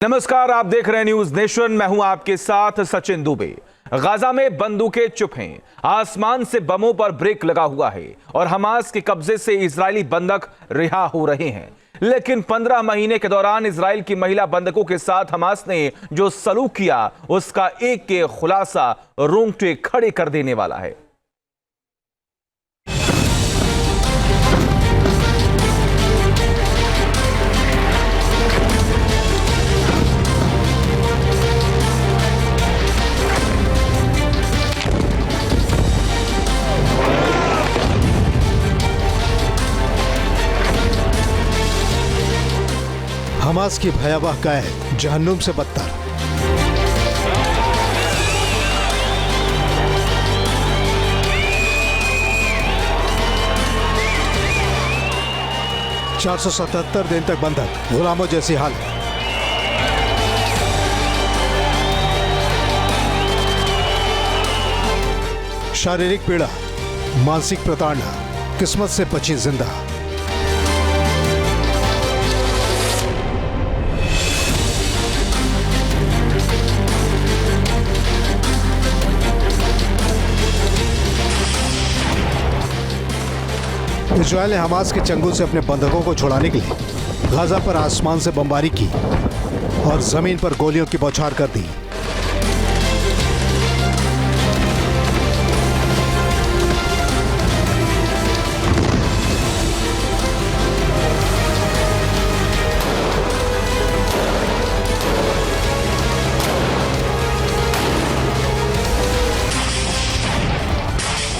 नमस्कार, आप देख रहे हैं न्यूज नेशन। मैं हूं आपके साथ सचिन दुबे। गाजा में बंदूकें चुप हैं, आसमान से बमों पर ब्रेक लगा हुआ है और हमास के कब्जे से इजरायली बंधक रिहा हो रहे हैं। लेकिन 15 महीने के दौरान इजराइल की महिला बंधकों के साथ हमास ने जो सलूक किया, उसका एक खुलासा रोंगटे खड़े कर देने वाला है। हमास की भयावह कैद जहन्नुम से बदतर। $477 दिन तक बंधक, गुलामों जैसी हालत। शारीरिक पीड़ा, मानसिक प्रताड़ना, किस्मत से बची जिंदा। इजराइल ने हमास के चंगुल से अपने बंधकों को छुड़ाने के लिए गाजा पर आसमान से बमबारी की और जमीन पर गोलियों की बौछार कर दी।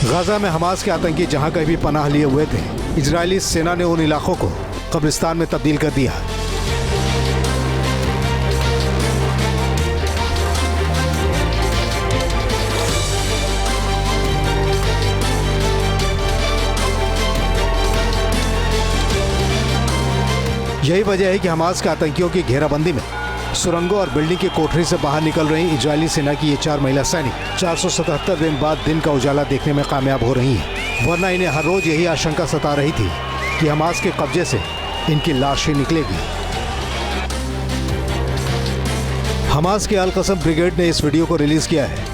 गाजा में हमास के आतंकी जहां कहीं भी पनाह लिए हुए थे, इजरायली सेना ने उन इलाकों को कब्रिस्तान में तब्दील कर दिया। यही वजह है कि हमास के आतंकियों की घेराबंदी में सुरंगों और बिल्डिंग की कोठरी से बाहर निकल रही इजरायली सेना की ये 4 महिला सैनिक 477 दिन बाद दिन का उजाला देखने में कामयाब हो रही हैं। वरना इन्हें हर रोज यही आशंका सता रही थी कि हमास के कब्जे से इनकी लाश ही निकलेगी। हमास के अल कसम ब्रिगेड ने इस वीडियो को रिलीज किया है,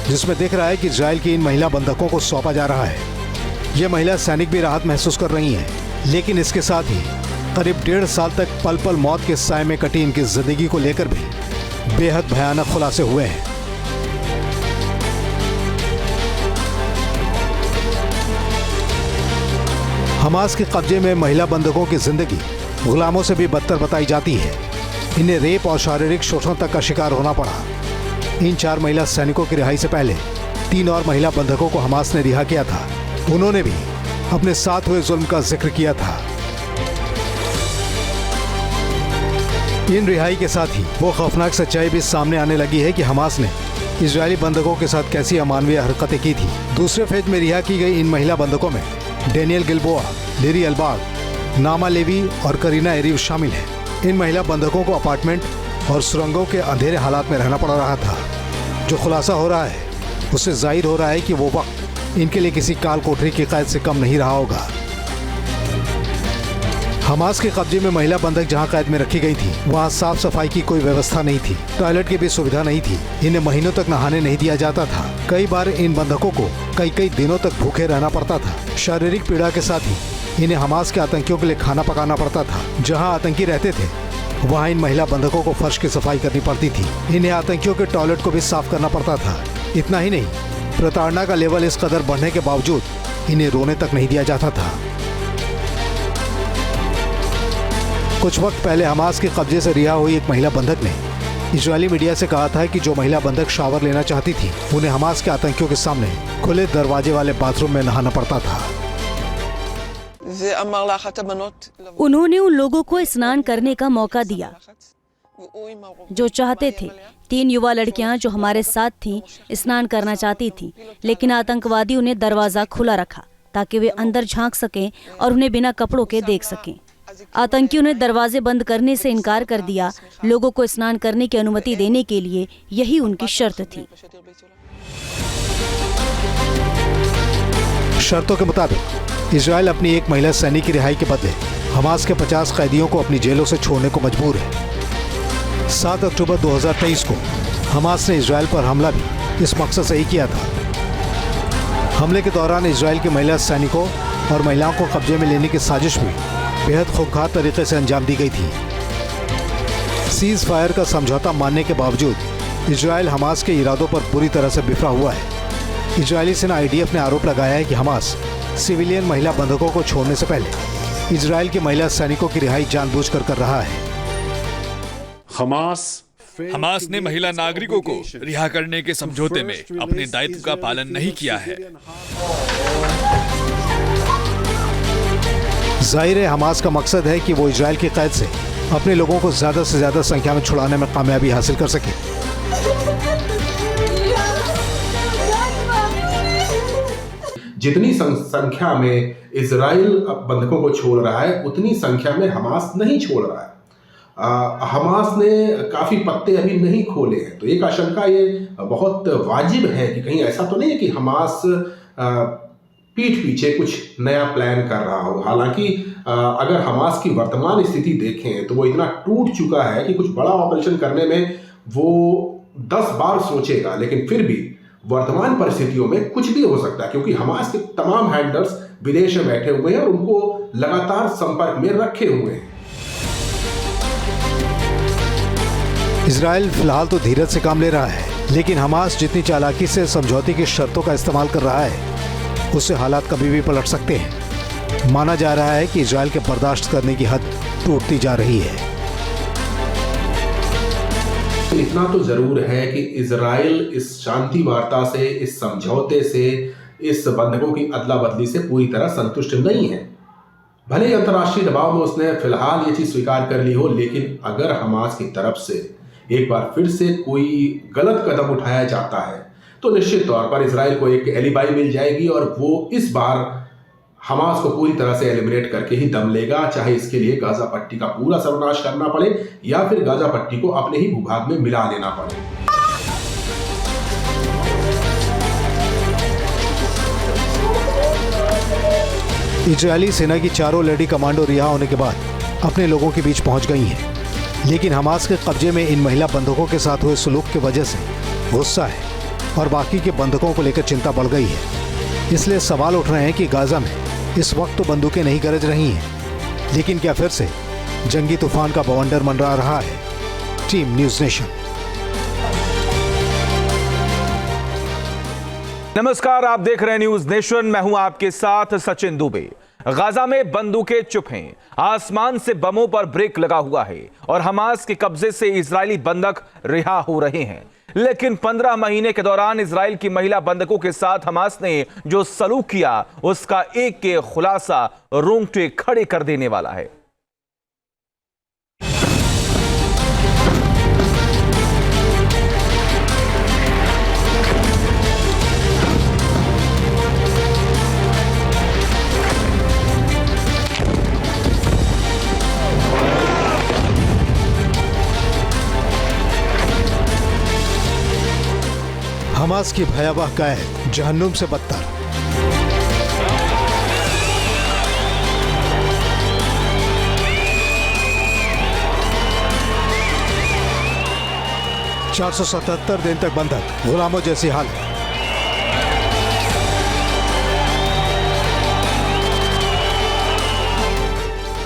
जिसमें दिख रहा है कि इजराइल की इन महिला बंधकों को सौंपा जा रहा है। ये महिला सैनिक भी राहत महसूस कर रही हैं, लेकिन इसके साथ ही करीब 1.5 साल तक पल पल मौत के साए में कटी इनकी जिंदगी को लेकर भी बेहद भयानक खुलासे हुए हैं। हमास के कब्जे में महिला बंधकों की जिंदगी गुलामों से भी बदतर बताई जाती है। इन्हें रेप और शारीरिक शोषण तक का शिकार होना पड़ा। इन 4 महिला सैनिकों की रिहाई से पहले 3 और महिला बंधकों को हमास ने रिहा किया था। उन्होंने भी अपने साथ हुए जुल्म का जिक्र किया था। इन रिहाई के साथ ही वो खौफनाक सच्चाई भी सामने आने लगी है कि हमास ने इजरायली बंधकों के साथ कैसी अमानवीय हरकतें की थी। दूसरे फेज में रिहा की गई इन महिला बंधकों में डेनियल गिल्बोआ, लिरी अल्बाग, नामा लेवी और करीना एरीव शामिल हैं। इन महिला बंधकों को अपार्टमेंट और सुरंगों के अंधेरे हालात में रहना पड़ रहा था। जो खुलासा हो रहा है उससे जाहिर हो रहा है कि वो वक्त इनके लिए किसी काल कोठरी की कैद से कम नहीं रहा होगा। हमास के कब्जे में महिला बंधक जहां कैद में रखी गई थी, वहां साफ सफाई की कोई व्यवस्था नहीं थी, टॉयलेट की भी सुविधा नहीं थी। इन्हें महीनों तक नहाने नहीं दिया जाता था। कई बार इन बंधकों को कई दिनों तक भूखे रहना पड़ता था। शारीरिक पीड़ा के साथ ही इन्हें हमास के आतंकियों के लिए खाना पकाना पड़ता था। जहाँ आतंकी रहते थे वहाँ इन महिला बंधकों को फर्श की सफाई करनी पड़ती थी। इन्हें आतंकियों के टॉयलेट को भी साफ करना पड़ता था। इतना ही नहीं, प्रताड़ना का लेवल इस कदर बढ़ने के बावजूद इन्हें रोने तक नहीं दिया जाता था। कुछ वक्त पहले हमास के कब्जे से रिहा हुई एक महिला बंधक ने इजरायली मीडिया से कहा था कि जो महिला बंधक शावर लेना चाहती थी, उन्हें हमास के आतंकियों के सामने खुले दरवाजे वाले बाथरूम में नहाना पड़ता था। उन्होंने उन लोगों को स्नान करने का मौका दिया जो चाहते थे। 3 युवा लड़कियां जो हमारे साथ थीं स्नान करना चाहती थीं, लेकिन आतंकवादियों ने दरवाजा खुला रखा ताकि वे अंदर झांक सकें और उन्हें बिना कपड़ों के देख सकें। आतंकियों ने दरवाजे बंद करने से इनकार कर दिया। लोगों को स्नान करने की अनुमति देने के लिए यही उनकी शर्त थी। शर्तों के मुताबिक इजराइल अपनी एक महिला सैनिक की रिहाई के बदले हमास के 50 कैदियों को अपनी जेलों से छोड़ने को मजबूर है। 7 अक्टूबर 2023 को हमास ने इजराइल पर हमला भी इस मकसद से ही किया था। हमले के दौरान इजराइल के महिला सैनिकों और महिलाओं को कब्जे में लेने की साजिश भी बेहद खूंखार तरीके से अंजाम दी गई थी। सीज फायर का समझौता मानने के बावजूद इजराइल हमास के इरादों पर पूरी तरह से बिफरा हुआ है। इजरायली सेना IDF ने आरोप लगाया है कि हमास सिविलियन महिला बंधकों को छोड़ने से पहले इजराइल के महिला सैनिकों की रिहाई जानबूझकर कर रहा है। हमास ने महिला नागरिकों को रिहा करने के समझौते में अपने दायित्व का पालन नहीं किया है। जाहिर है हमास का मकसद है कि वो इजराइल की कैद से अपने लोगों को ज्यादा से ज्यादा संख्या में छुड़ाने में कामयाबी हासिल कर सके। जितनी संख्या में इजराइल बंधकों को छोड़ रहा है उतनी संख्या में हमास नहीं छोड़ रहा है। हमास ने काफ़ी पत्ते अभी नहीं खोले हैं, तो एक आशंका ये बहुत वाजिब है कि कहीं ऐसा तो नहीं है कि हमास पीठ पीछे कुछ नया प्लान कर रहा हो। हालांकि अगर हमास की वर्तमान स्थिति देखें तो वो इतना टूट चुका है कि कुछ बड़ा ऑपरेशन करने में वो 10 बार सोचेगा, लेकिन फिर भी वर्तमान परिस्थितियों में कुछ भी हो सकता है, क्योंकि हमास के तमाम हैंडलर्स विदेश में बैठे हुए हैं और उनको लगातार संपर्क में रखे हुए हैं। इजराइल फिलहाल तो धीरज से काम ले रहा है, लेकिन हमास जितनी चालाकी से समझौते की शर्तों का इस्तेमाल कर रहा है उससे हालात कभी भी पलट सकते हैं। माना जा रहा है कि इजराइल के बर्दाश्त करने की हद टूटती जा रही है। इतना तो जरूर है कि इजराइल इस शांति वार्ता से, इस समझौते से, इस बंधकों की अदला बदली से पूरी तरह संतुष्ट नहीं है। भले ही अंतर्राष्ट्रीय दबाव में उसने फिलहाल ये चीज स्वीकार कर ली हो, लेकिन अगर हमास की तरफ से एक बार फिर से कोई गलत कदम उठाया जाता है तो निश्चित तौर पर इजराइल को एक एलिबाई मिल जाएगी और वो इस बार हमास को पूरी तरह से एलिमिनेट करके ही दम लेगा, चाहे इसके लिए गाजा पट्टी का पूरा सर्वनाश करना पड़े या फिर गाजा पट्टी को अपने ही भूभाग में मिला लेना पड़े। इजरायली सेना की चारों लेडी कमांडो रिहा होने के बाद अपने लोगों के बीच पहुंच गई हैं, लेकिन हमास के कब्जे में इन महिला बंधकों के साथ हुए सुलूक की वजह से गुस्सा है और बाकी के बंधकों को लेकर चिंता बढ़ गई है। इसलिए सवाल उठ रहे हैं कि गाजा में इस वक्त तो बंदूकें नहीं गरज रही हैं, लेकिन क्या फिर से जंगी तूफान का बवंडर मंडरा रहा है? Team news nation. नमस्कार, आप देख रहे हैं न्यूज नेशन। मैं हूं आपके साथ सचिन दुबे। गाजा में बंदूकें चुप हैं, आसमान से बमों पर ब्रेक लगा हुआ है और हमास के कब्जे से इजरायली बंधक रिहा हो रहे हैं। लेकिन 15 महीने के दौरान इजराइल की महिला बंधकों के साथ हमास ने जो सलूक किया उसका एक के खुलासा रोंगटे खड़े कर देने वाला है। हमास की भयावह कैद जहन्नुम से बदतर। $477 दिन तक बंधक, गुलामों जैसी हालत।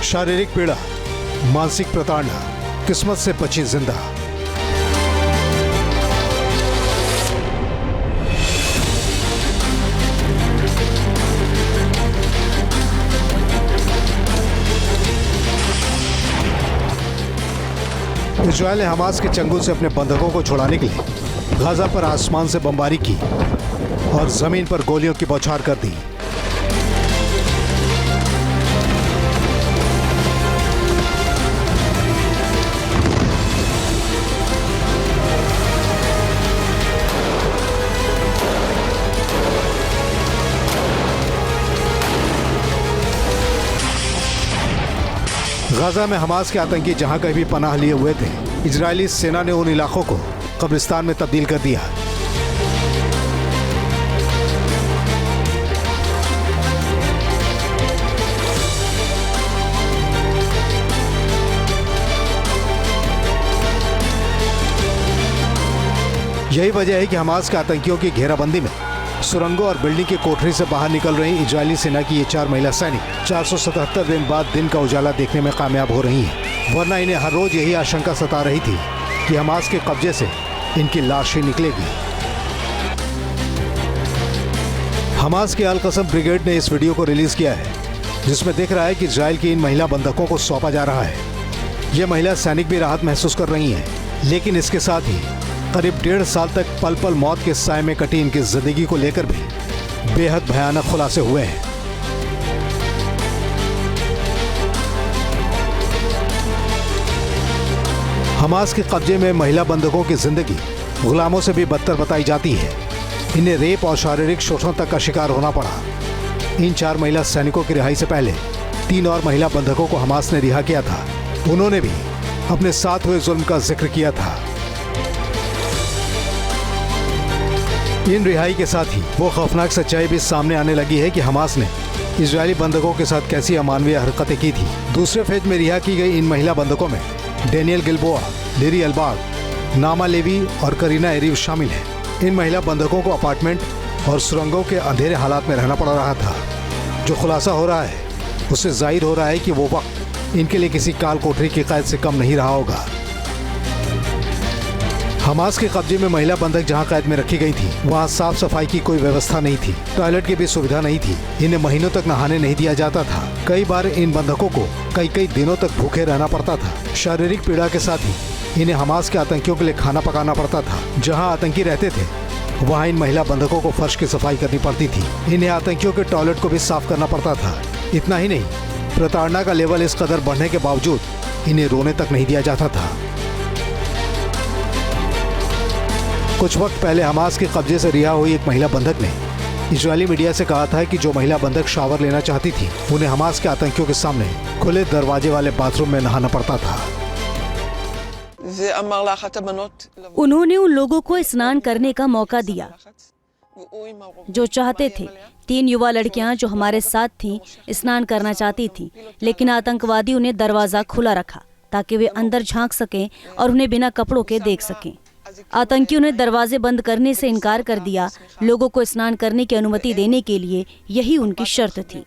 शारीरिक पीड़ा, मानसिक प्रताड़ना, किस्मत से बची जिंदा। इजरायल ने हमास के चंगुल से अपने बंधकों को छुड़ाने के लिए गाजा पर आसमान से बमबारी की और जमीन पर गोलियों की बौछार कर दी। गाजा में हमास के आतंकी जहां कहीं भी पनाह लिए हुए थे, इजरायली सेना ने उन इलाकों को कब्रिस्तान में तब्दील कर दिया। यही वजह है कि हमास के आतंकियों की घेराबंदी में सुरंगों और बिल्डिंग की कोठरी से बाहर निकल रही इजरायली सेना की ये 4 महिला सैनिक 477 दिन बाद दिन का उजाला देखने में कामयाब हो रही हैं। वरना इन्हें हर रोज यही आशंका सता रही थी कि हमास के कब्जे से इनकी लाश ही निकलेगी। हमास के अल कसम ब्रिगेड ने इस वीडियो को रिलीज किया है, जिसमें दिख रहा है कि इजराइल की इन महिला बंधकों को सौंपा जा रहा है। ये महिला सैनिक भी राहत महसूस कर रही हैं, लेकिन इसके साथ ही करीब 1.5 साल तक पल पल मौत के साए में कटी इनकी जिंदगी को लेकर भी बेहद भयानक खुलासे हुए हैं। हमास के कब्जे में महिला बंधकों की जिंदगी गुलामों से भी बदतर बताई जाती है। इन्हें रेप और शारीरिक शोषण तक का शिकार होना पड़ा। इन 4 महिला सैनिकों की रिहाई से पहले 3 और महिला बंधकों को हमास ने रिहा किया था। उन्होंने भी अपने साथ हुए जुल्म का जिक्र किया था। इन रिहाई के साथ ही वो खौफनाक सच्चाई भी सामने आने लगी है कि हमास ने इजरायली बंधकों के साथ कैसी अमानवीय हरकतें की थी। दूसरे फेज में रिहा की गई इन महिला बंधकों में डेनियल गिलबोआ, लिरी अल्बाग, नामा लेवी और करीना एरीव शामिल हैं। इन महिला बंधकों को अपार्टमेंट और सुरंगों के अंधेरे हालात में रहना पड़ रहा था। जो खुलासा हो रहा है उससे जाहिर हो रहा है कि वो वक्त इनके लिए किसी काल कोठरी की कैद से कम नहीं रहा होगा। हमास के कब्जे में महिला बंधक जहां कैद में रखी गई थी, वहां साफ सफाई की कोई व्यवस्था नहीं थी। टॉयलेट की भी सुविधा नहीं थी। इन्हें महीनों तक नहाने नहीं दिया जाता था। कई बार इन बंधकों को कई दिनों तक भूखे रहना पड़ता था। शारीरिक पीड़ा के साथ ही इन्हें हमास के आतंकियों के लिए खाना पकाना पड़ता था। जहाँ आतंकी रहते थे वहाँ इन महिला बंधकों को फर्श की सफाई करनी पड़ती थी। इन्हें आतंकियों के टॉयलेट को भी साफ करना पड़ता था। इतना ही नहीं, प्रताड़ना का लेवल इस कदर बढ़ने के बावजूद इन्हें रोने तक नहीं दिया जाता था। कुछ वक्त पहले हमास के कब्जे से रिहा हुई एक महिला बंधक ने इजरायली मीडिया से कहा था कि जो महिला बंधक शावर लेना चाहती थी, उन्हें हमास के आतंकियों के सामने खुले दरवाजे वाले बाथरूम में नहाना पड़ता था। उन्होंने उन लोगों को स्नान करने का मौका दिया जो चाहते थे। 3 युवा लड़कियां जो हमारे साथ थीं स्नान करना चाहती थीं, लेकिन आतंकवादियों ने दरवाजा खुला रखा ताकि वे अंदर झांक सकें और उन्हें बिना कपड़ों के देख सकें। आतंकियों ने दरवाजे बंद करने से इनकार कर दिया। लोगों को स्नान करने की अनुमति देने के लिए यही उनकी शर्त थी।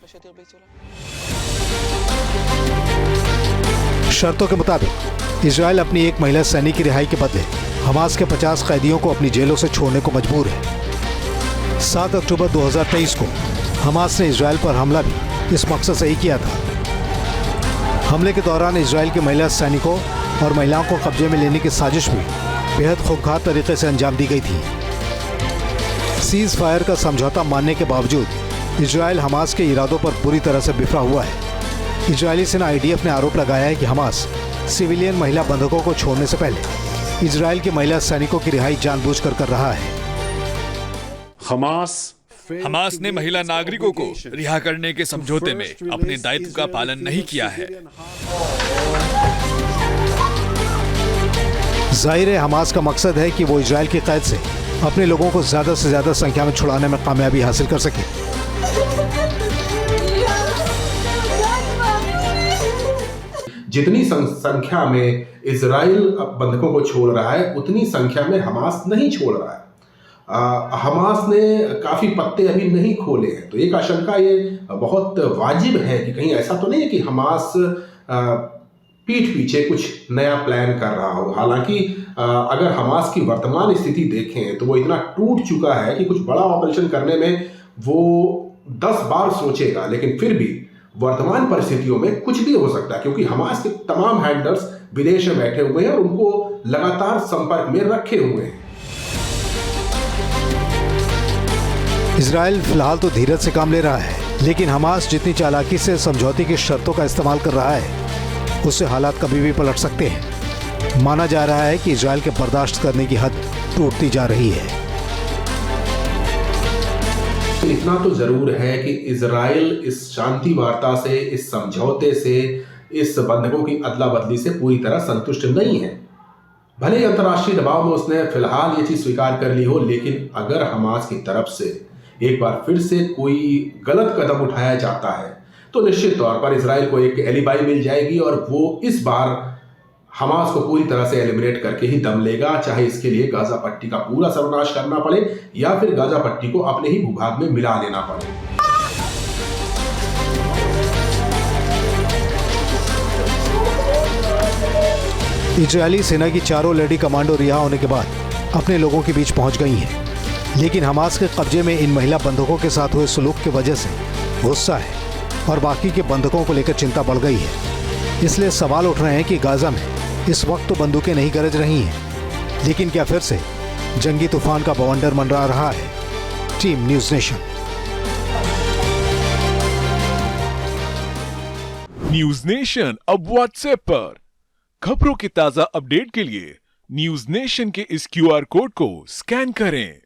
शर्तों के मुताबिक इजराइल अपनी एक महिला सैनिक की रिहाई के बदले हमास के 50 कैदियों को अपनी जेलों से छोड़ने को मजबूर है। 7 अक्टूबर 2023 को हमास ने इजराइल पर हमला भी इस मकसद से ही किया था। हमले के दौरान इजराइल के महिला सैनिकों और महिलाओं को कब्जे में लेने की साजिश भी बेहद खूंखार तरीके से अंजाम दी गई थी। सीज फायर का समझौता मानने के बावजूद इजराइल हमास के इरादों पर पूरी तरह से बिफरा हुआ है। इजरायली सेना आईडीएफ ने आरोप लगाया है कि हमास सिविलियन महिला बंधकों को छोड़ने से पहले इजराइल के महिला सैनिकों की रिहाई जानबूझकर कर रहा है। हमास ने महिला नागरिकों को रिहा करने के समझौते में अपने दायित्व का पालन नहीं किया है। जाहिर है हमास का मकसद है कि वो इजराइल की कैद से अपने लोगों को ज्यादा से ज्यादा संख्या में छुड़ाने में कामयाबी हासिल कर सके। जितनी संख्या में इजराइल बंधकों को छोड़ रहा है, उतनी संख्या में हमास नहीं छोड़ रहा है। हमास ने काफी पत्ते अभी नहीं खोले हैं, तो एक आशंका ये बहुत वाजिब है कि कहीं ऐसा तो नहीं है कि हमास पीठ पीछे कुछ नया प्लान कर रहा हो। हालांकि अगर हमास की वर्तमान स्थिति देखें तो वो इतना टूट चुका है कि कुछ बड़ा ऑपरेशन करने में वो 10 बार सोचेगा, लेकिन फिर भी वर्तमान परिस्थितियों में कुछ भी हो सकता है, क्योंकि हमास के तमाम हैंडलर्स विदेश में बैठे हुए हैं और उनको लगातार संपर्क में रखे हुए हैं। इजराइल फिलहाल तो धीरज से काम ले रहा है, लेकिन हमास जितनी चालाकी से समझौते की शर्तों का इस्तेमाल कर रहा है, उससे हालात कभी भी पलट सकते हैं। माना जा रहा है कि इजराइल के बर्दाश्त करने की हद टूटती जा रही है। इतना तो जरूर है कि इजराइल इस शांति वार्ता से, इस समझौते से, इस बंधकों की अदला बदली से पूरी तरह संतुष्ट नहीं है। भले ही अंतर्राष्ट्रीय दबाव में उसने फिलहाल ये चीज स्वीकार कर ली हो, लेकिन अगर हमास की तरफ से एक बार फिर से कोई गलत कदम उठाया जाता है तो निश्चित तौर पर इजराइल को एक एलिबाई मिल जाएगी और वो इस बार हमास को पूरी तरह से एलिमिनेट करके ही दम लेगा, चाहे इसके लिए गाजा पट्टी का पूरा सर्वनाश करना पड़े या फिर गाजा पट्टी को अपने ही भूभाग में मिला लेना पड़े। इजरायली सेना की चारों लेडी कमांडो रिहा होने के बाद अपने लोगों के बीच पहुंच गई हैं, लेकिन हमास के कब्जे में इन महिला बंधकों के साथ हुए सुलूक की वजह से गुस्सा है और बाकी के बंधकों को लेकर चिंता बढ़ गई है। इसलिए सवाल उठ रहे हैं कि गाजा में इस वक्त तो बंदूकें नहीं गरज रही हैं, लेकिन क्या फिर से जंगी तूफान का बवंडर मंडरा रहा है? Team news nation. News nation अब व्हाट्सएप पर खबरों के ताजा अपडेट के लिए न्यूज नेशन के इस QR कोड को स्कैन करें।